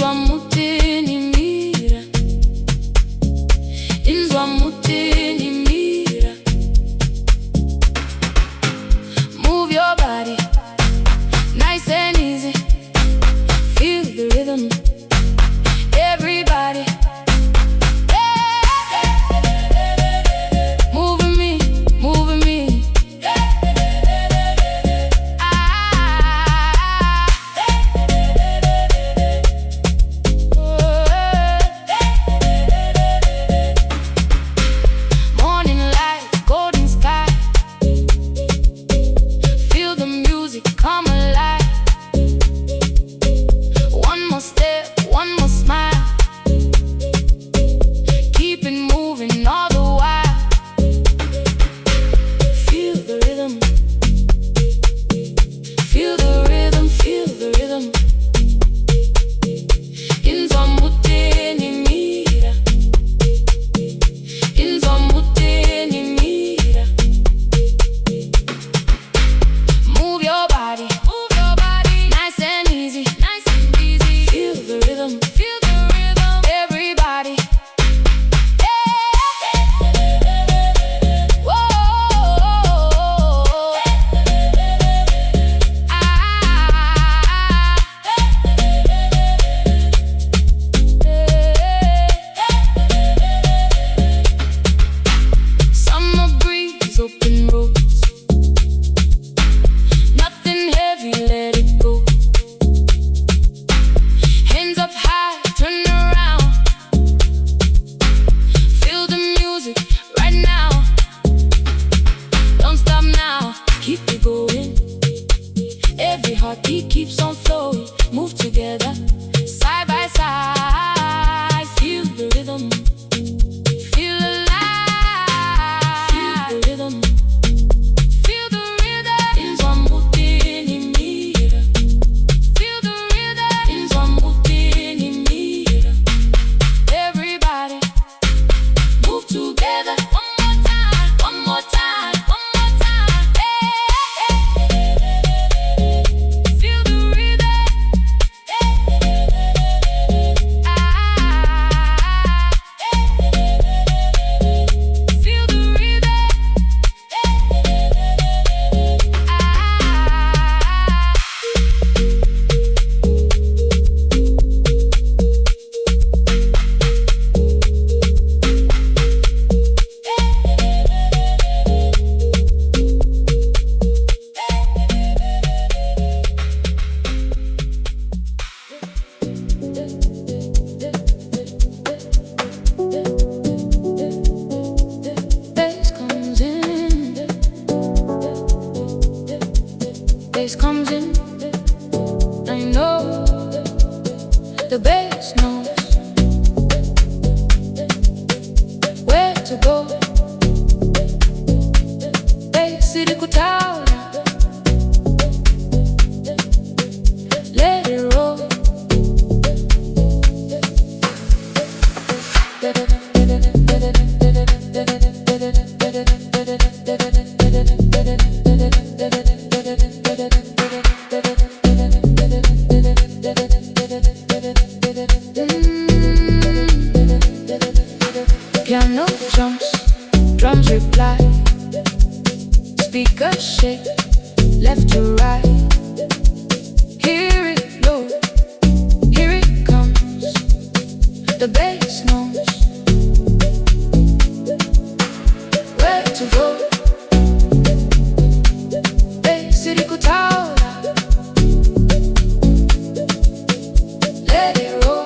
Inzwa mutini mira, inzwa mutini mira. Move your body, nice and easy. Feel the rhythm, everybody. Moving me, moving me. Morning light, golden sky. Feel the music come alive. One more step, one more smile. Keep it moving all the while. Feel the rhythm. Feel the rhythm, feel the rhythm. Inzwa mutini mira, inzwa mutini mira. Move your body, nice and easy, nice and easy. Feel the rhythm, everybody. Summer breeze, open roads. Nothing heavy, let it go. Hands up high, turn around. Feel the music right now. Don't stop now, keep it going. Every heartbeat keeps on flowing. Move together, side by side. Feel the rhythm, feel alive. Feel the rhythm, feel the rhythm. Inzwa mutini mira. Feel the rhythm. Inzwa mutini mira. Everybody, move together. One more time, one more time, one more time. Feel the rhythm. Feel the rhythm. Bass comes in, bass comes in. I know the bass knows where to go. Bass iri kutawala, let it roll. Piano jumps, drums reply. Speakers shake, left to right. Hear it blow, here it comes. The bass knows where to go. Bass iri kutawala, let it roll.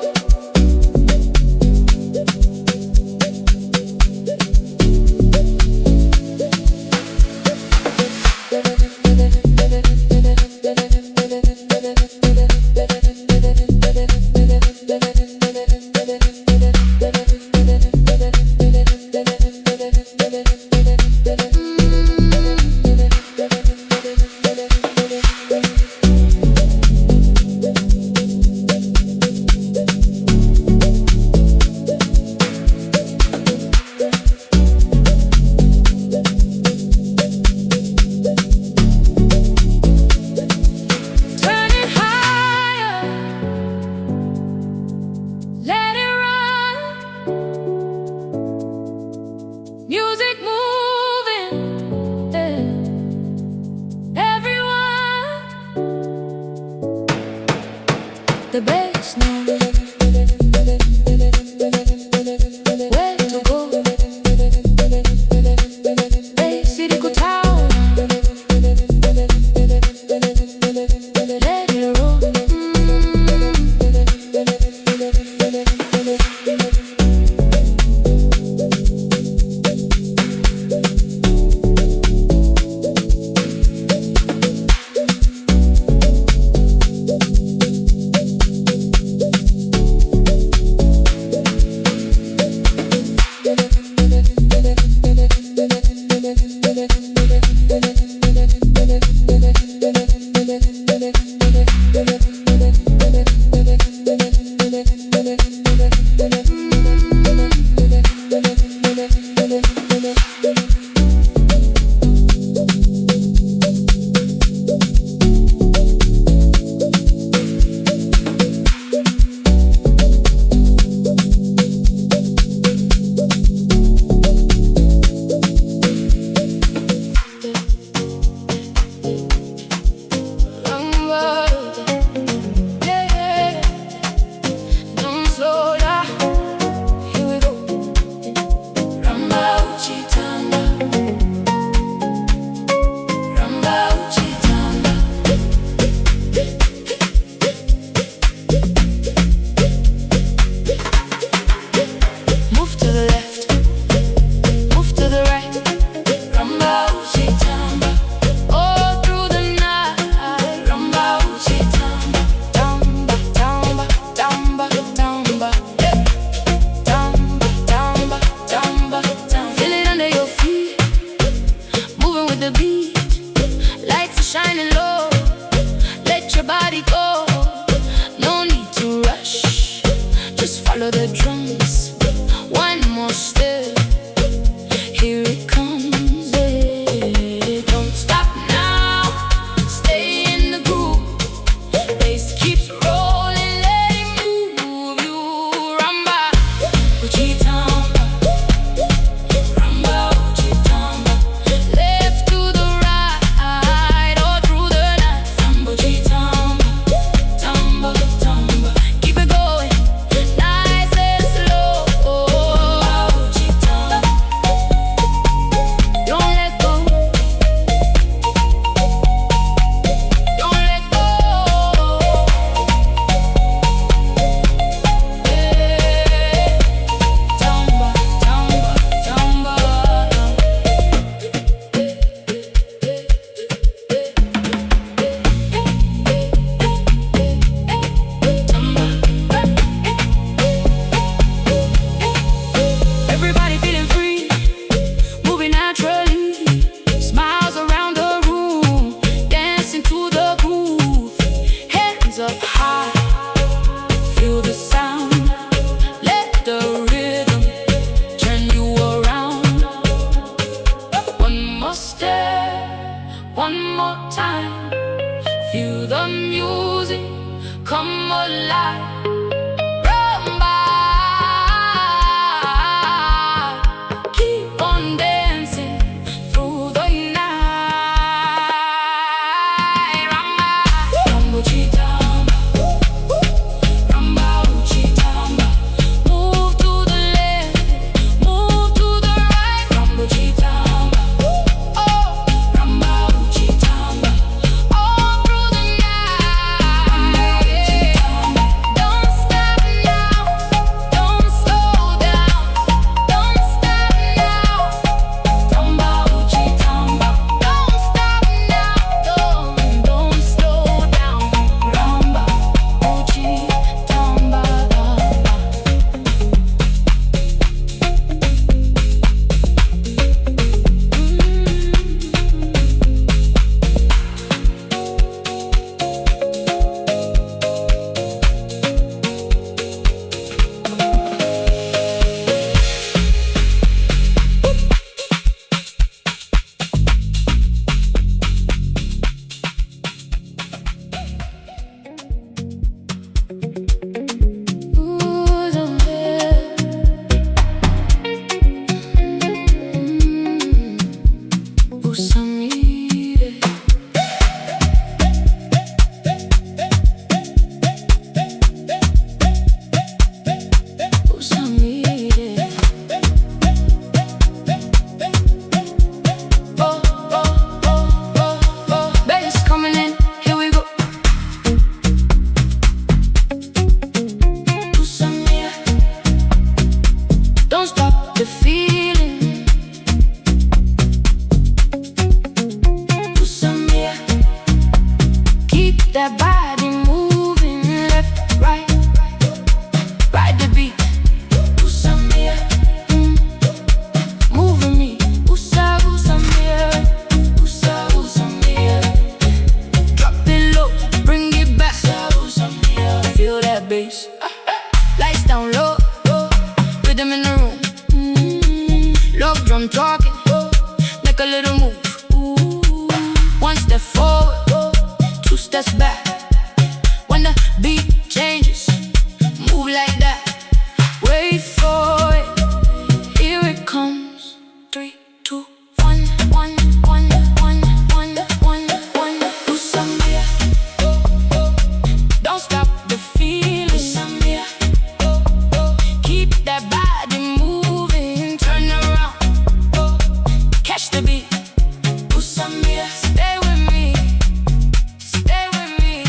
down low, rhythm in the room. Love drum talking, make a little move. One step forward, two steps back. When the beat changes, move like that. Wait for it, here it comes. 3, 2, 1, 1, 1, 1, 1, 1, 1. Usambia, don't stop the feeling. Usambia, keep that body moving. Turn around, catch the beat. Usambia, stay with me, stay with me.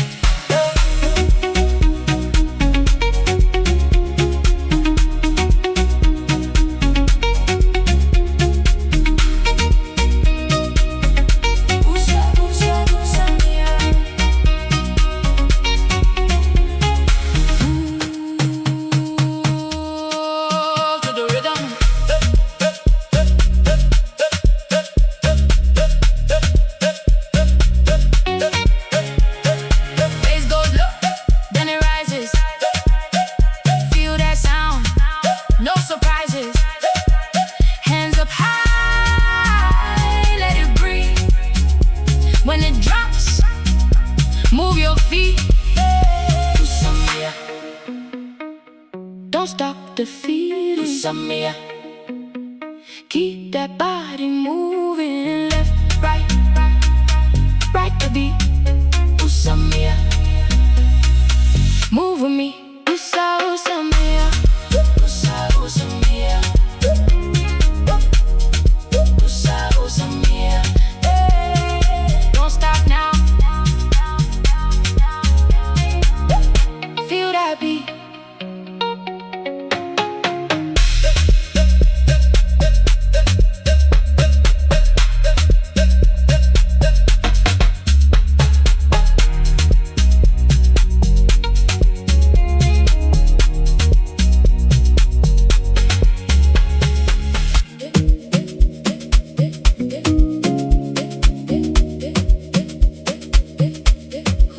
To the rhythm. Bass goes low, then it rises. Feel that sound, no surprises. Hands up high, let it breathe. When it drops, move your feet. Usambia, don't stop the feeling. Usambia, keep that body moving. Left, right, right the beat. Usambia, move with me. Usambia, Usambia, Usambia. Don't stop now. Feel that beat.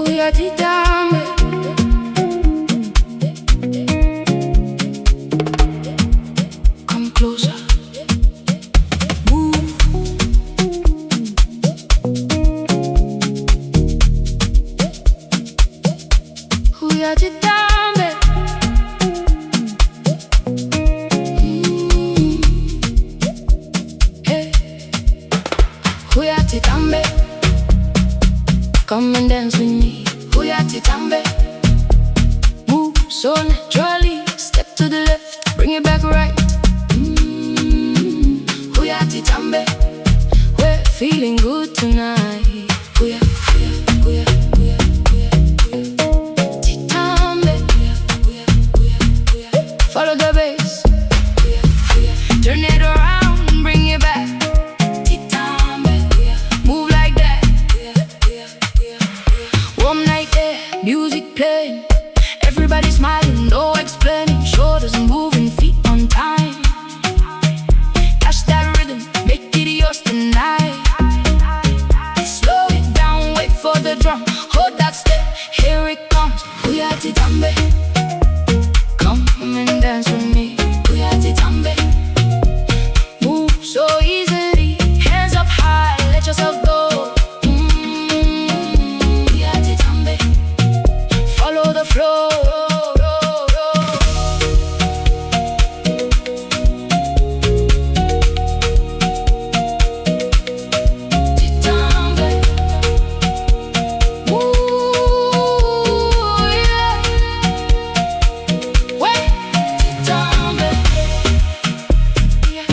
Uyatidambe, come closer, move. Uyatidambe, hey. Uyatidambe, come and dance with me. Uyatidambe, move so naturally. Step to the left, bring it back right. Uyatidambe, we're feeling good tonight. Tidambe, follow the bass. Turn it around, bring it back. Tidambe, move like that. Warm night there, music playing. Everybody smiling, no explaining. Shoulders moving, feet on time. Catch that rhythm, make it yours tonight. Slow it down, wait for the drum. Hold that step, here it comes. Uyatidambe, come and dance with me. Uyatidambe, move so easily. Hands up high, let yourself go. Uyatidambe, follow the flow. Tidambe, ooh, yeah. Wait, tidambe, yeah.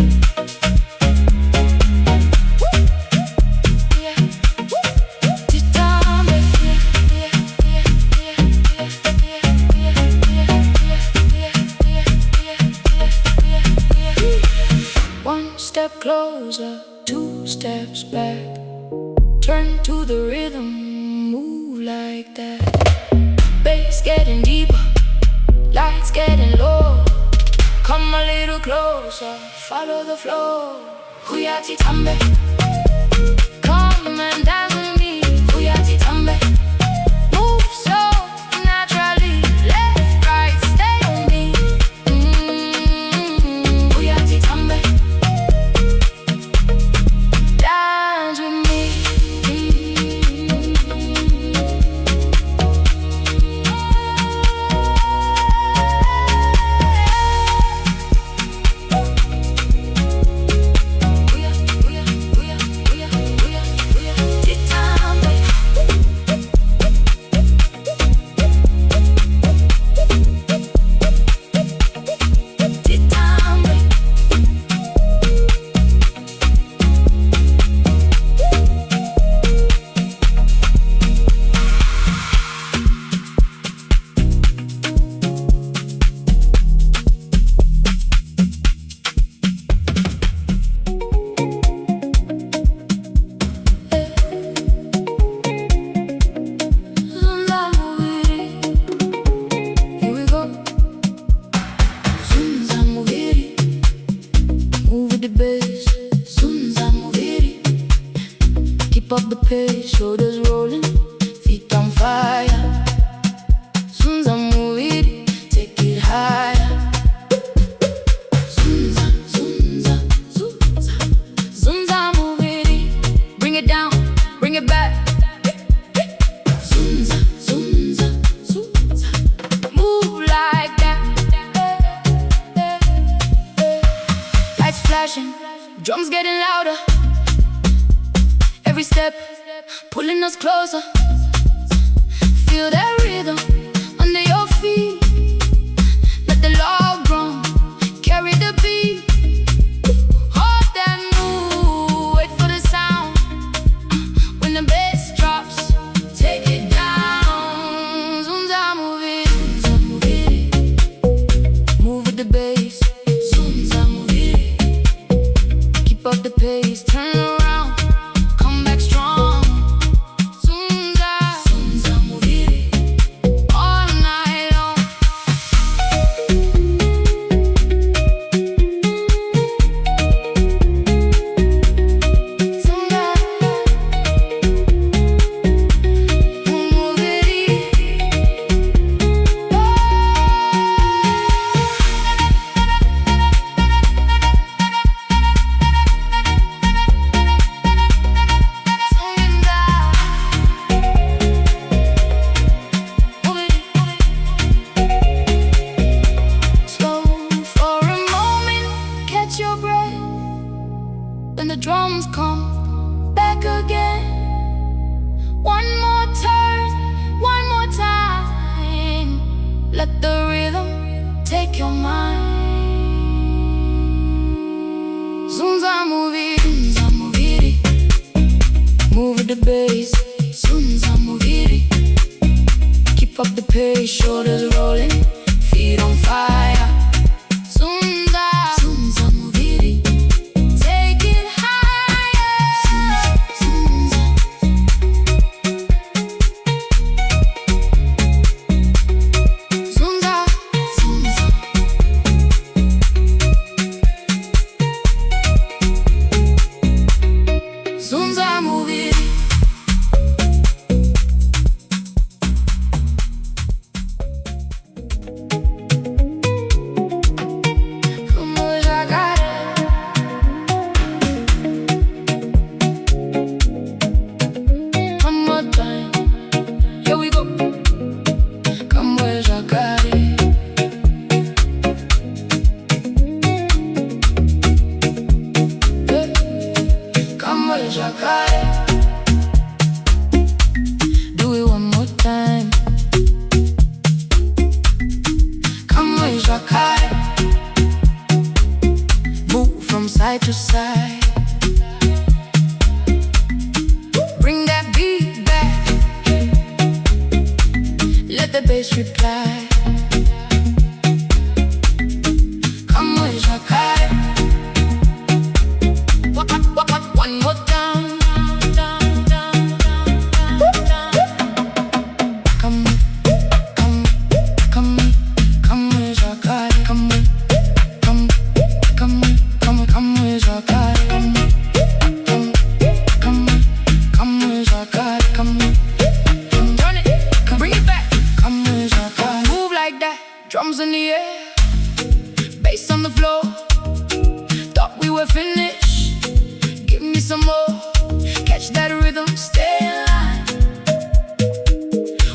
Yeah. Tidambe, one step closer, two steps back. Turn to the rhythm, move like that. Bass getting deeper, lights getting low. Come a little closer, follow the flow. Uyatidambe, come and dance with me. Uyatidambe, move so naturally. Left, right, stay on me. pace, shoulders rolling, feet on fire. Zunza, move it, take it higher. Zunza, zunza, zunza, zunza, move it, bring it down, bring it back. Zunza, zunza, zunza, move like that. Lights flashing, drums getting louder. Every step pulling us closer. Feel that rhythm under your feet. Let the love run, carry the beat. Hold that move, wait for the sound. When the bass drops, take it down. Zunza, move it, zunza, move it. Move with the bass, zunza, move it. Keep up the pace, turn around, come back strong. Zunza, zunza, move it all night long. Zunza, move it. Slow for a moment, catch your breath. When the drums come back again. One more turn, one more time. Let the rhythm take your mind. Zunza, move it, zunza, move it. Move with the bass, zunza, move it. Keep up the pace, shoulders rolling, feet on fire. Zunza, zunza, move it. Take it higher. Zunza, zunza, zunza. Zunza, move it. Como jacaré. One more time, here we go. Como jacaré. Como jacaré. Do it one more time. Como jacaré. Move from side to side. Bring that beat back. Let the bass reply. Como jacaré. One more time. Come, come, come, come, jacaré. Come, come, come, come, come, jacaré. Come, come, come, jacaré. Come, turn it, come bring it back. Come, jacaré. Move like that, drums in the air, bass on the floor. Thought we were finished. Give me some more. Catch that rhythm, stay in line.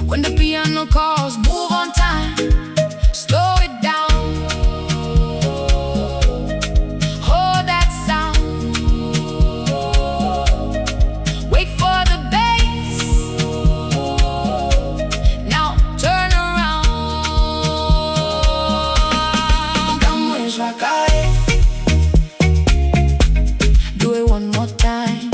When the piano calls, move on time. Slow it down. Hold that sound. Wait for the bass. Now turn around. Come with jacaré. Do it one more time.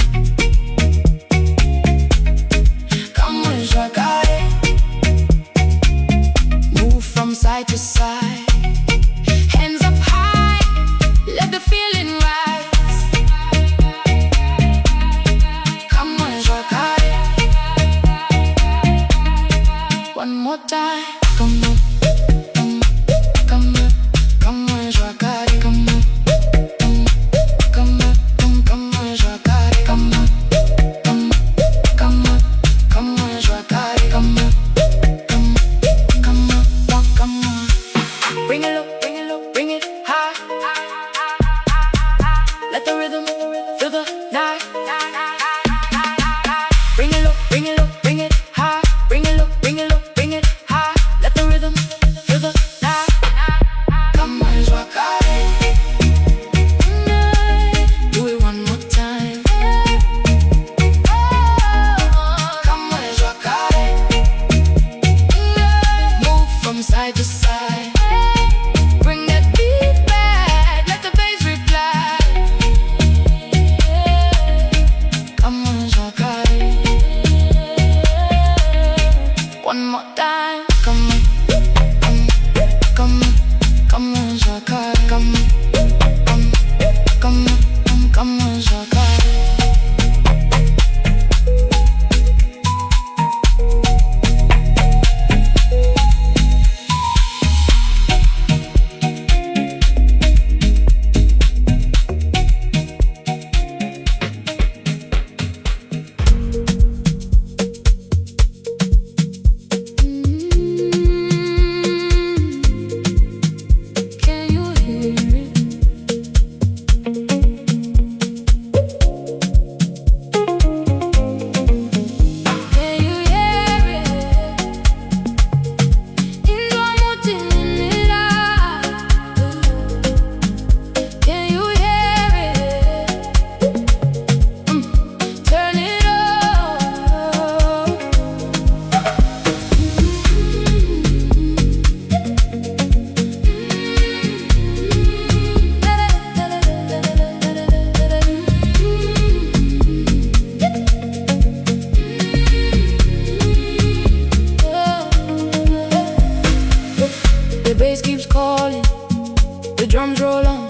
The drums roll on,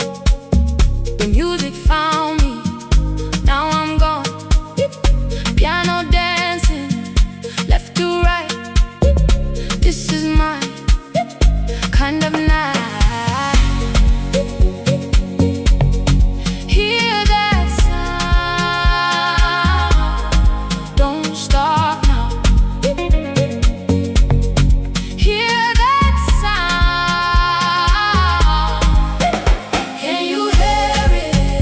the music found me. Now I'm gone, piano dancing, left to right. This is my kind of night. Hear that sound, don't stop now. Hear that sound, can you hear it?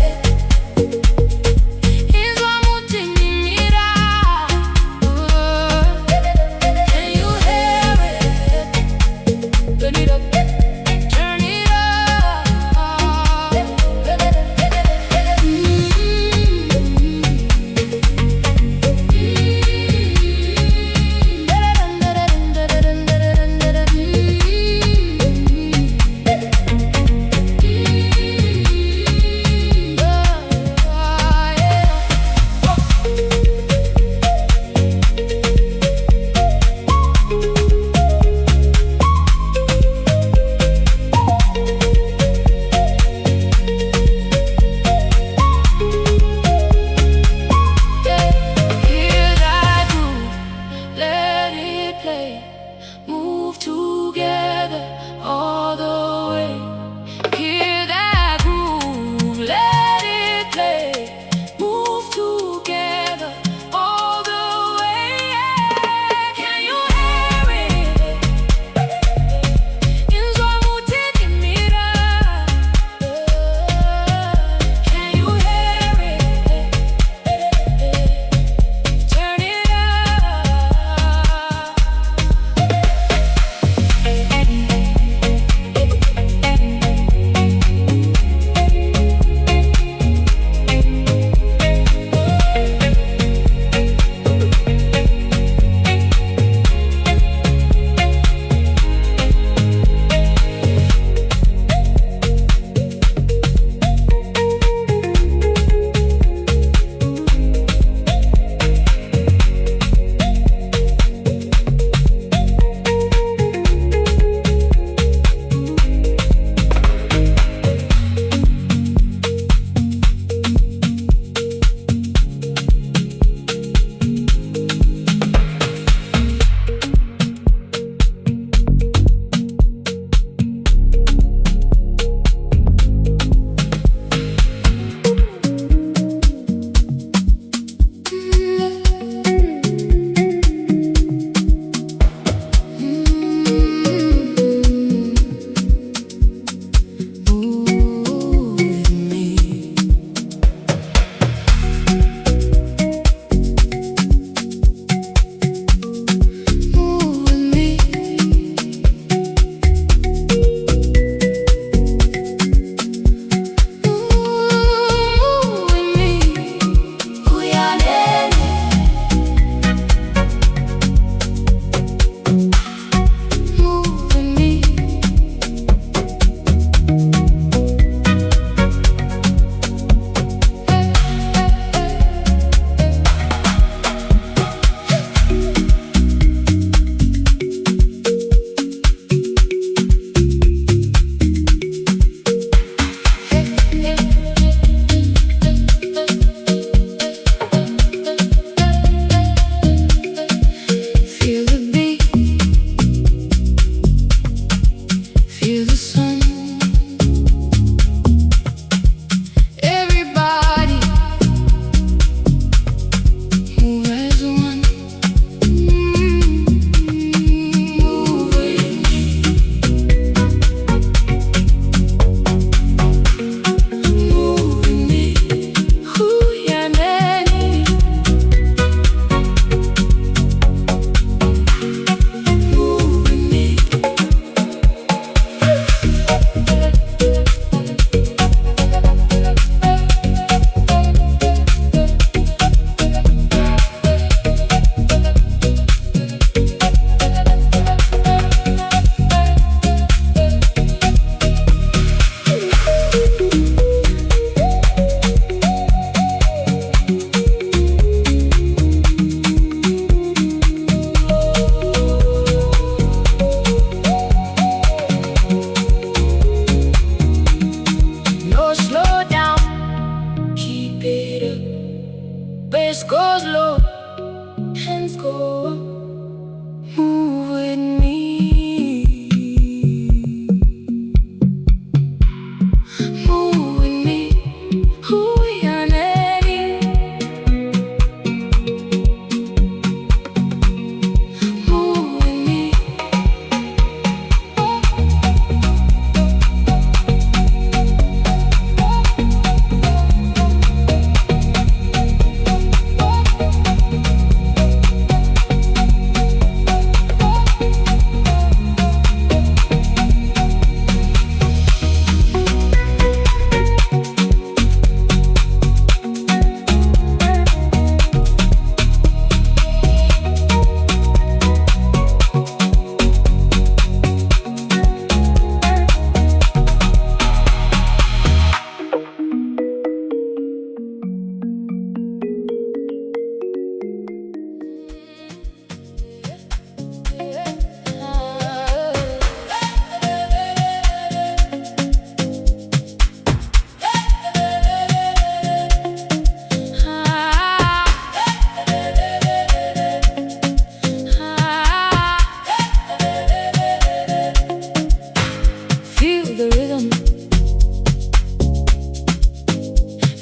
the rhythm.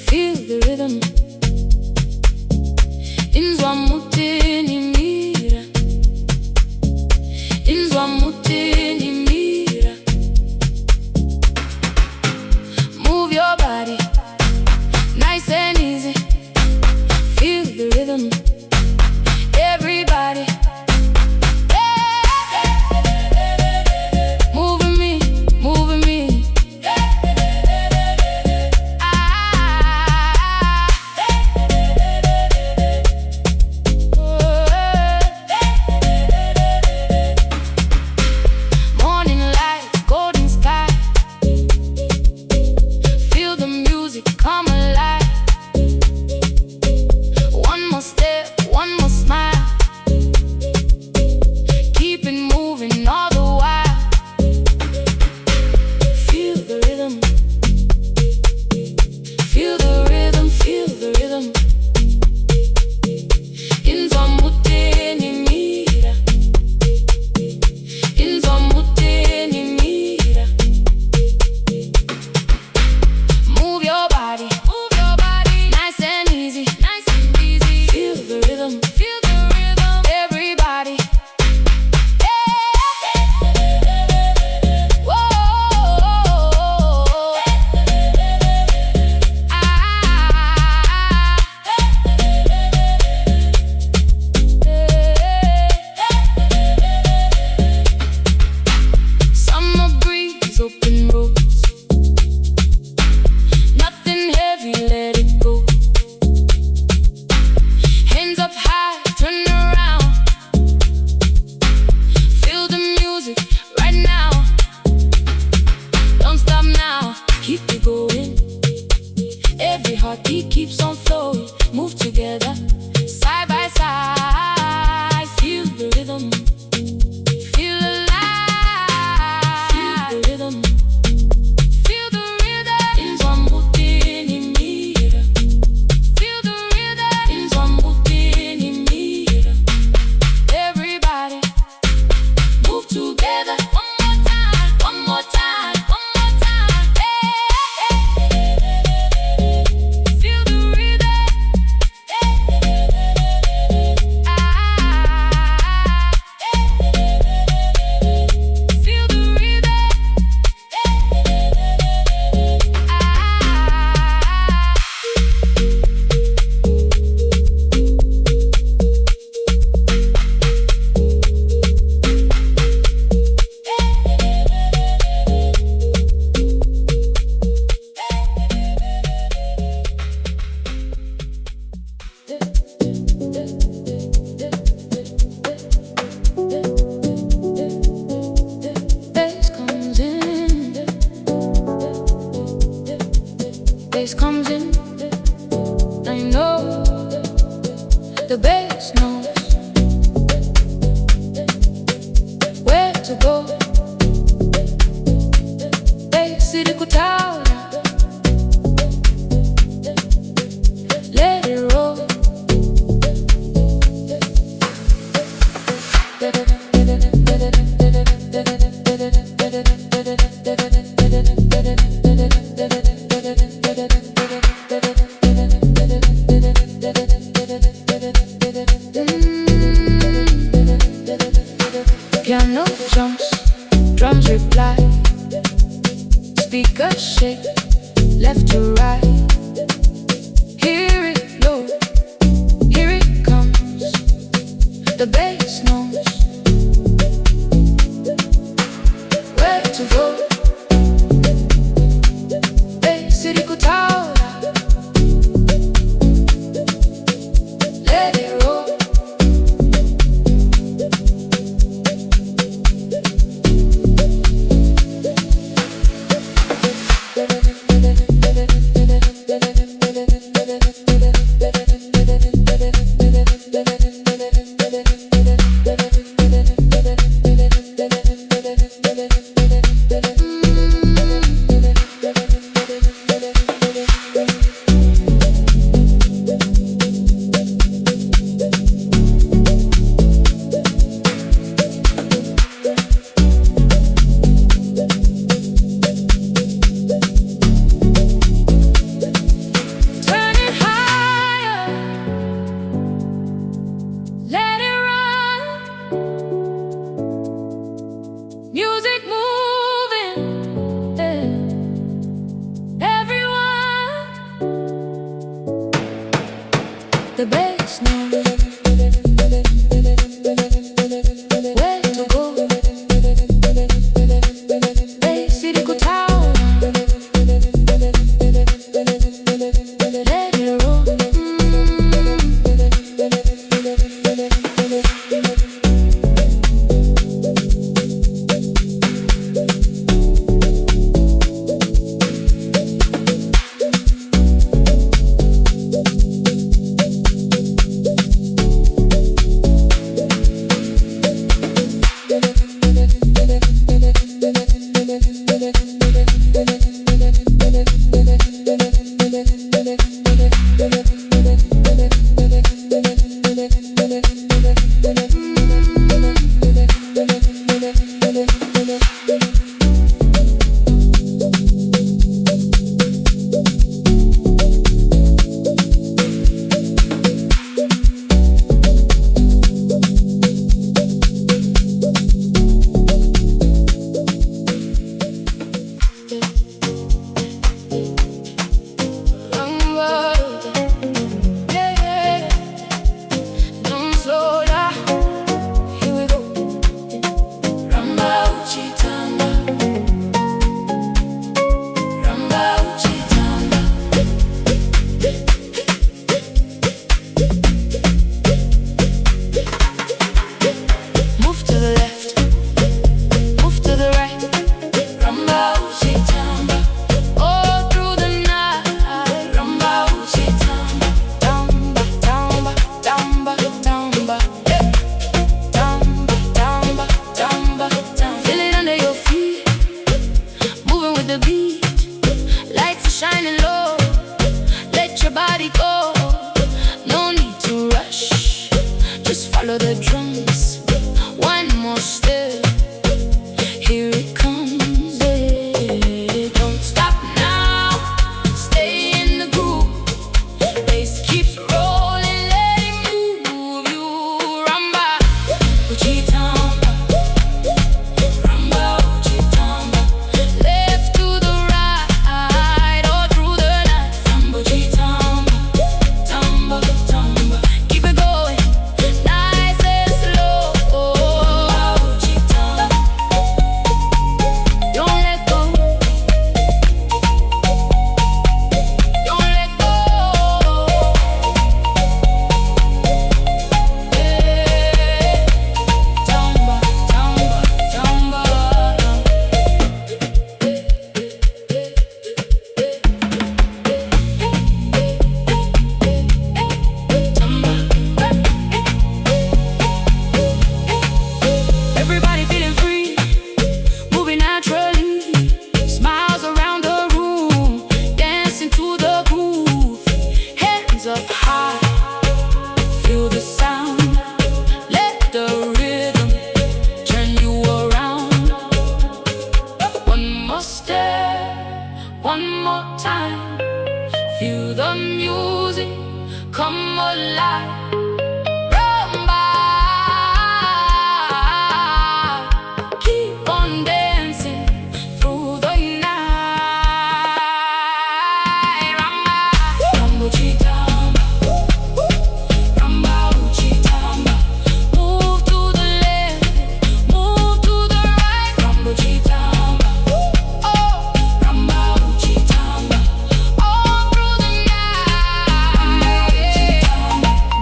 Feel the rhythm. Inzwa mutini mira. Inzwa mutini mira. Move your body, nice and easy. Feel the rhythm. Everybody, moving me, moving me. Morning light, golden sky. Feel the music come alive. One more step, one more smile. Keep it moving all the while. Feel the rhythm. Feel the rhythm, feel the rhythm. Inzwa mutini mira. Inzwa mutini mira. Move your body, nice and easy, nice and easy. Feel the rhythm, feel the rhythm. Everybody, summer breeze, open roads. Nothing heavy, let it go. Hands up high, turn around. Feel the music right now. Don't stop now, keep it going. Every heartbeat keeps on flowing. Move together, side by side. Feel the rhythm. Feel alive. Feel the rhythm. Feel the rhythm. Inzwa mutini mira. Feel the rhythm. Inzwa mutini mira. Everybody, move together. One more time. One more time. One more time. Feel the rhythm. Feel the rhythm. Bass comes in. Bass comes in. I know the bass knows where to go. Bass irikutaura. Let it roll. Piano jumps, drums reply. Speakers shake, left to right. Hear it blow, here it comes. The bass knows where to go. Bass irikutaura. Let it roll. the bass now. Where to go? Bay City go town. Let it roll. Shining low, let your body go. No need to rush, just follow the drums. One more step, here it comes. Yeah. Don't stop now, stay in the groove. Bass keeps rolling, let it move you. Rumba, uchitamba, rumba, uchitamba. Left to the right. Up high, feel the sound, let the rhythm turn you around. One more step, one more time, feel the music come alive. Rumba, keep on dancing through the night. Rumba, rumba, chita.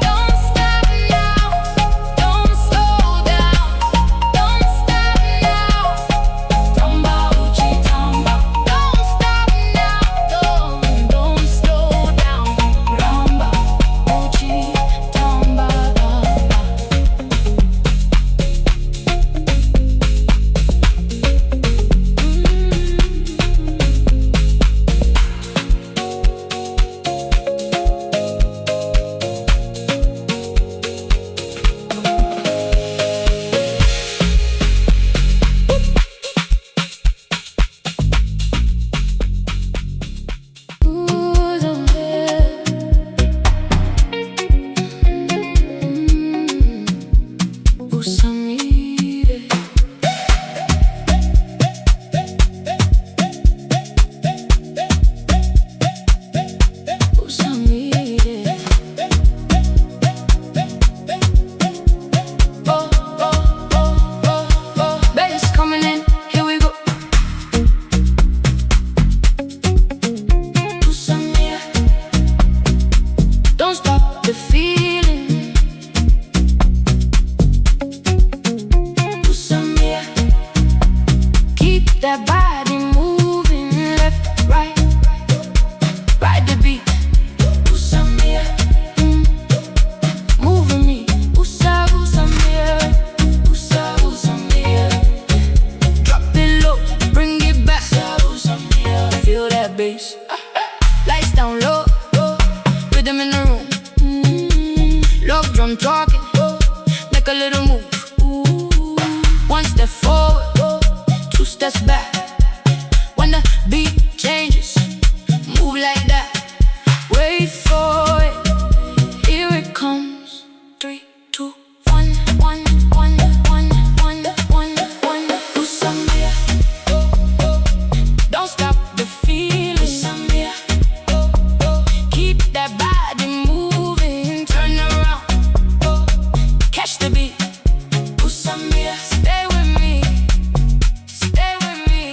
Don't stop. I'm talking. Make a little move. Ooh. One step forward, two steps back. When the beat changes, move like that. Wait for it, here it comes. 3, 2, 1, 1, 1, 1, 1, 1, 1. Usambia. Don't stop the feeling. Usambia. Keep that body moving. Turn around, catch the beat. Usambia. Stay with me, stay with me.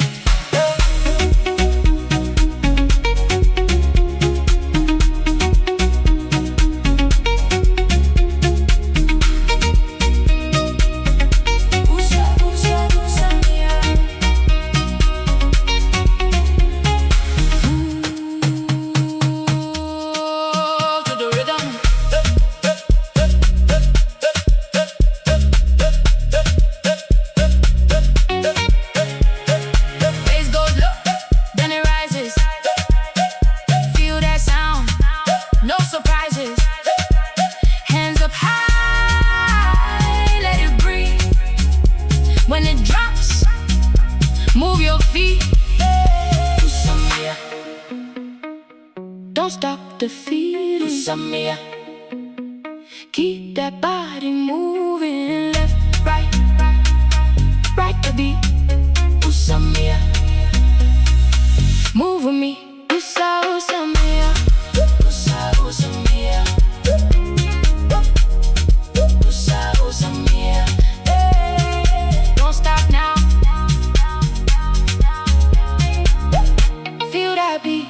When it drops, move your feet. Usambia. Don't stop the feeling. Usambia. Keep that body moving. Left, right, right the beat. Usambia. Move with me. Usambia. Usambia. Usambia. Don't stop now. Feel that beat.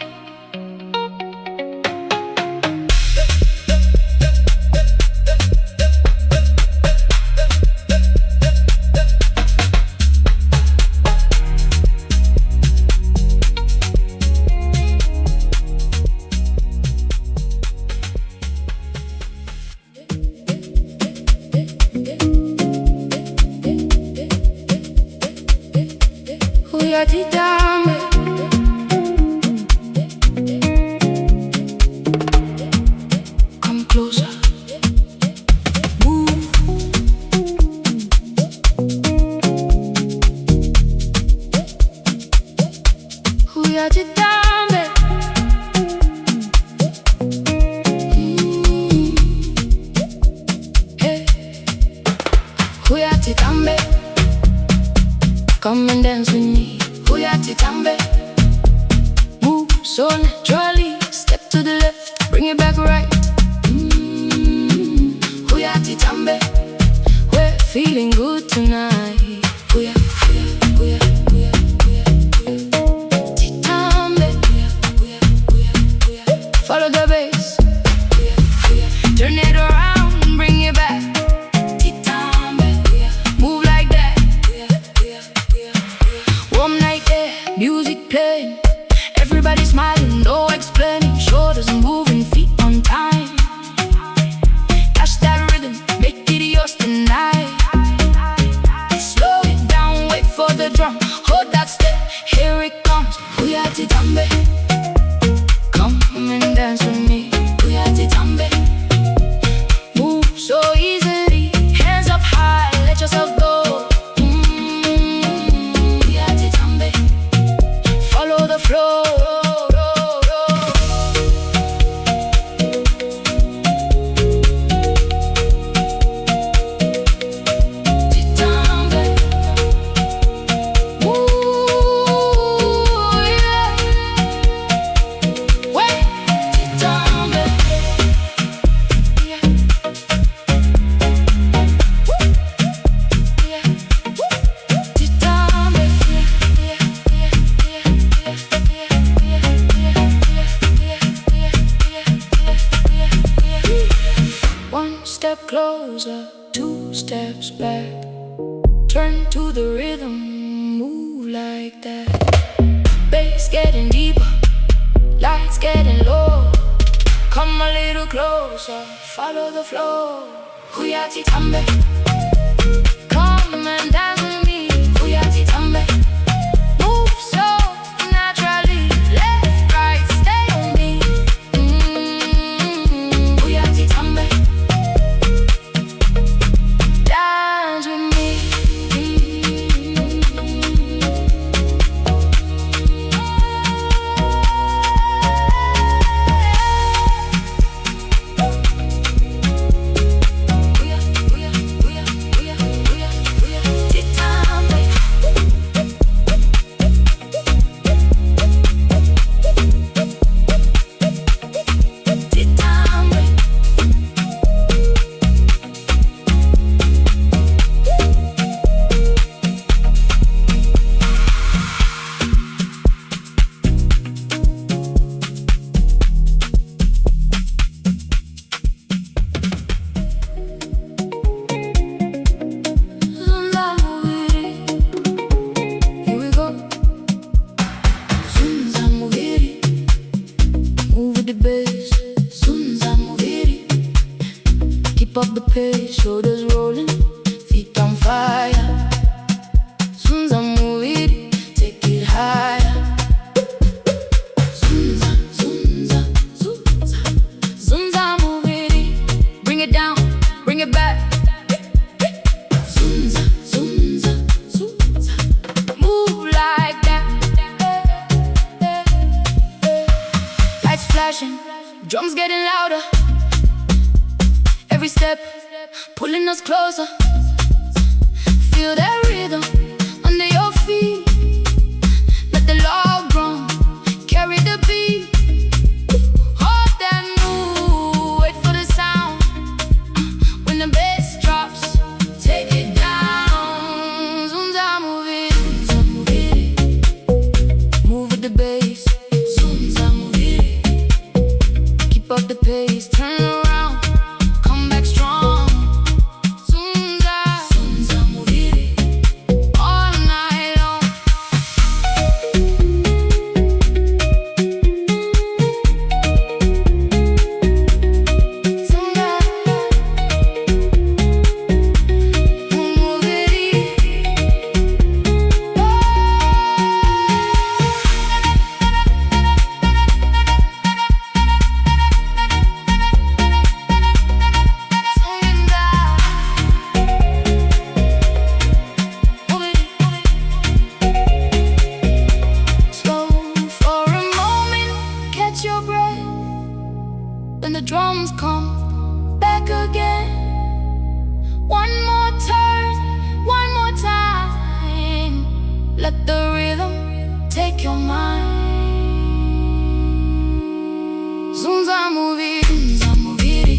Come closer. Move. Come and dance with me. Titambe. Move so naturally. Step to the left, bring it back right. Titambe. We're feeling good tonight. Titambe. Follow the bass. Turn it around, bring it back. Titambe. Move like that. Warm night air, music playing. Everybody smiling, no explaining. Shoulders moving, feet on time. Catch that rhythm, make it yours tonight. Slow it down, wait for the drum. Hold that step, here it comes. Titambe. Come and dance with me. Titambe. Move so easily, hands up high, let yourself go. Titambe. Follow the flow. Step closer, 2 steps back. Turn to the rhythm, move like that. Bass getting deeper, lights getting low. Come a little closer, follow the flow. Titambe. Come and dance with me. Titambe. Move so naturally, left, right, stay on me. Titambe. bass. Sunza moviri. Keep up the pace, shoulders rolling, feet on fire. Sunza moviri, take it higher. Sunza, sunza, sunza, sunza moviri. Bring it down, bring it back. Sunza, sunza, sunza, move like that. Lights flashing, drums getting louder. Every step pulling us closer. Feel that rhythm under your feet. Let the log grow, carry the beat. Hold that move, wait for the sound. When the bass drops, take it down. Zunza move it, move with the bass. Zunza move it, keep up the pace. Turn around, come back strong. Sunza, sunza moviri, all night long. Sunza, moviri. Slow for a moment, catch your breath. Then the drums come back again. One more turn, one more time. Let the rhythm take your mind. Zunza moviri,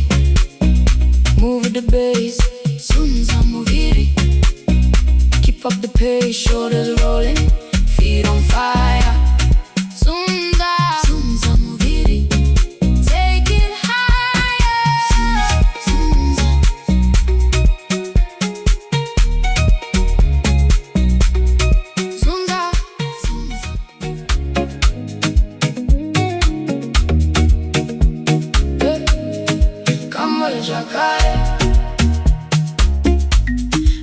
move with the bass. Zunza moviri, keep up the pace, shoulders rolling, feet on fire. Sunza, sunza moviri, take it higher. Sunza, sunza, sunza. Come on, Jakai.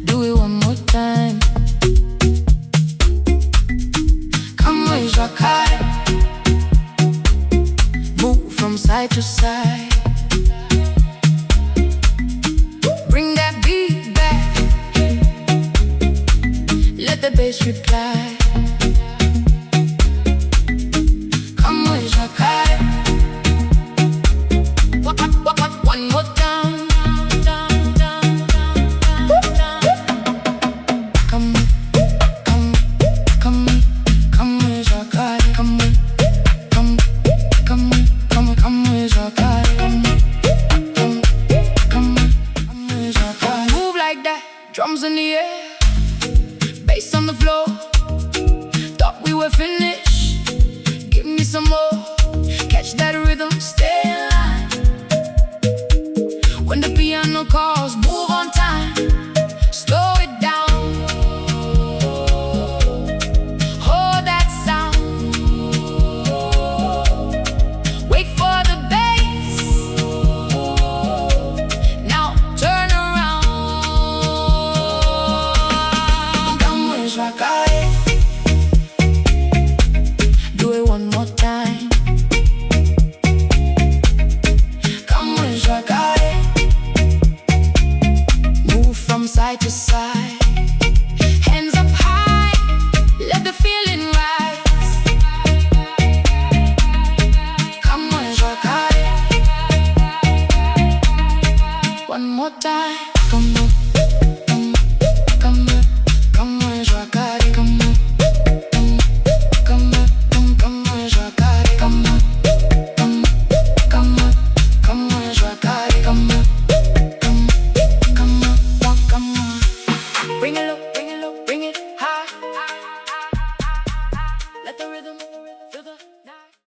Do it one more time. Come on, Jakai. Move from side to side. Bring that beat back. Let the bass reply. Come on, Jakai. One more time. Come, come, come, come with Jakai. Come, come, come, come, come with Jakai. Come, come, come with Jakai. Move like that, drums in the air, bass on the floor. Thought we were finished, give me some more. Catch that rhythm, stay in line. When the piano calls, move on time. Slow it down, hold that sound. Wait for the bass. Now turn around. Come with Jakai. Do it one more time.